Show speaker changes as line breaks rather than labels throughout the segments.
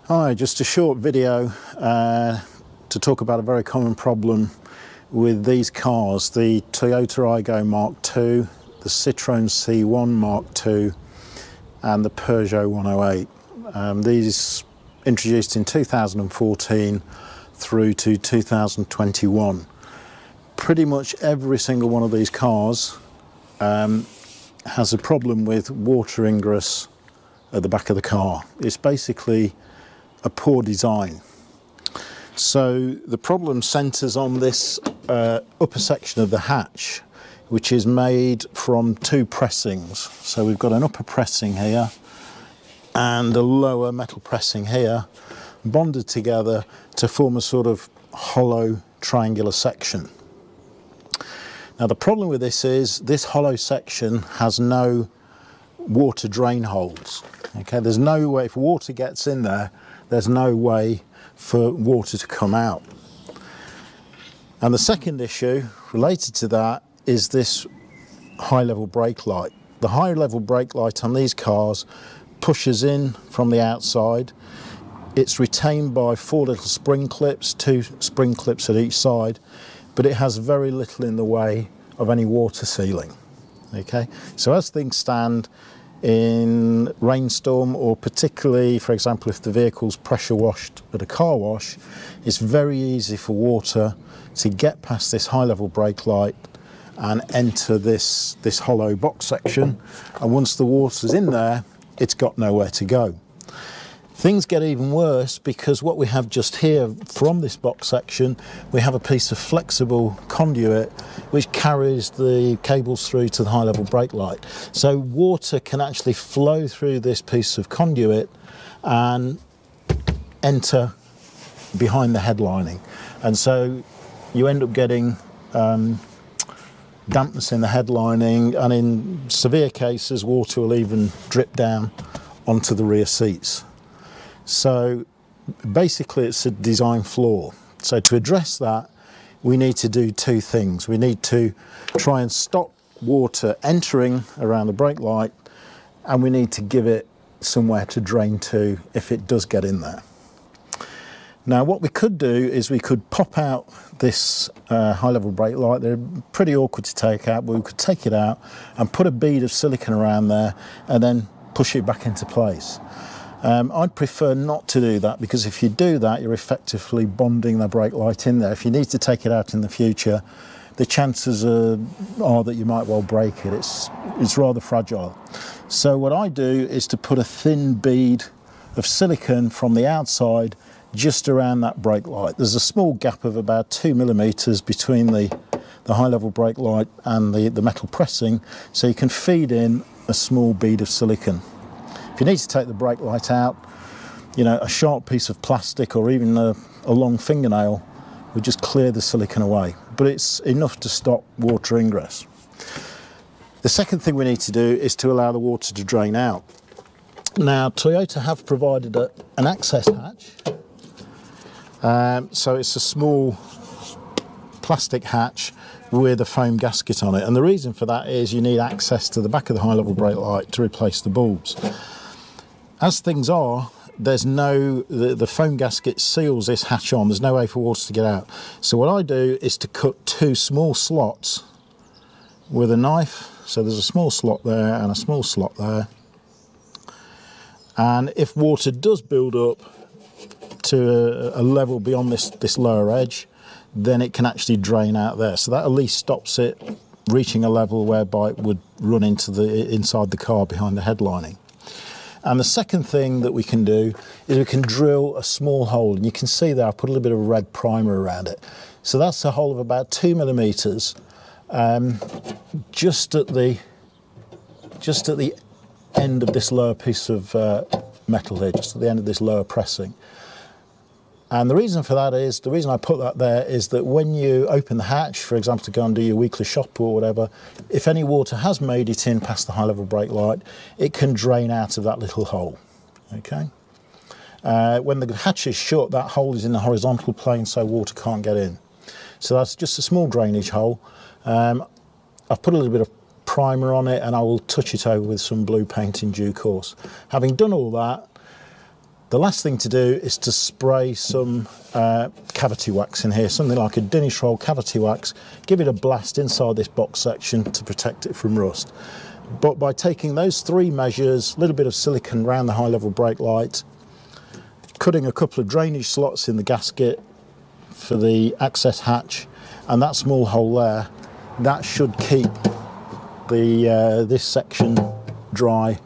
Hi, just a short video to talk about a very common problem with these cars, the Toyota Aygo Mk2, the Citroen C1 Mk2 and the Peugeot 108. These introduced in 2014 through to 2021. Pretty much every single one of these cars has a problem with water ingress at the back of the car. It's basically a poor design. So the problem centres on this upper section of the hatch, which is made from two pressings. So we've got an upper pressing here and a lower metal pressing here, bonded together to form a sort of hollow triangular section. Now the problem with this is this hollow section has no water drain holes. Okay, there's no way, if water gets in there, there's no way for water to come out. And the second issue related to that is this high level brake light. The high level brake light on these cars pushes in from the outside. It's retained by four little spring clips, two spring clips at each side, but it has very little in the way of any water sealing. Okay, so as things stand, in rainstorm, or particularly, for example, if the vehicle's pressure washed at a car wash, it's very easy for water to get past this high level brake light and enter this hollow box section, and once the water's in there, it's got nowhere to go. Things get even worse because what we have just here from this box section, we have a piece of flexible conduit which carries the cables through to the high level brake light. So water can actually flow through this piece of conduit and enter behind the headlining. And so you end up getting dampness in the headlining, and in severe cases, water will even drip down onto the rear seats. So basically it's a design flaw. So to address that, we need to do two things. We need to try and stop water entering around the brake light, and we need to give it somewhere to drain to if it does get in there. Now what we could do is we could pop out this high level brake light. They're pretty awkward to take out, but we could take it out and put a bead of silicone around there and then push it back into place. I'd prefer not to do that, because if you do that, you're effectively bonding the brake light in there. If you need to take it out in the future, the chances are that you might well break it. It's rather fragile. So what I do is to put a thin bead of silicone from the outside just around that brake light. There's a small gap of about 2 millimeters between the high level brake light and the metal pressing, so you can feed in a small bead of silicone. If you need to take the brake light out, you know, a sharp piece of plastic or even a long fingernail would just clear the silicone away, but it's enough to stop water ingress. The second thing we need to do is to allow the water to drain out. Now, Toyota have provided an access hatch. So it's a small plastic hatch with a foam gasket on it, and the reason for that is you need access to the back of the high level brake light to replace the bulbs. As things are, there's the foam gasket seals this hatch on. There's no way for water to get out. So what I do is to cut two small slots with a knife. So there's a small slot there and a small slot there. And if water does build up to a level beyond this lower edge, then it can actually drain out there. So that at least stops it reaching a level whereby it would run into inside the car behind the headlining. And the second thing that we can do is we can drill a small hole, and you can see there I put a little bit of red primer around it. So that's a hole of about 2 millimeters, just at the end of this lower piece of metal here, just at the end of this lower pressing. And the reason for that is, the reason I put that there is that when you open the hatch, for example, to go and do your weekly shop or whatever, if any water has made it in past the high level brake light, it can drain out of that little hole, okay? When the hatch is shut, that hole is in the horizontal plane, so water can't get in. So that's just a small drainage hole. I've put a little bit of primer on it, and I will touch it over with some blue paint in due course. Having done all that, The last thing to do is to spray some cavity wax in here, something like a Dinistrol cavity wax. Give it a blast inside this box section to protect it from rust. But by taking those 3 measures, a little bit of silicone around the high level brake light, cutting a couple of drainage slots in the gasket for the access hatch, and that small hole there, that should keep this section dry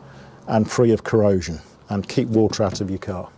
and free of corrosion and keep water out of your car.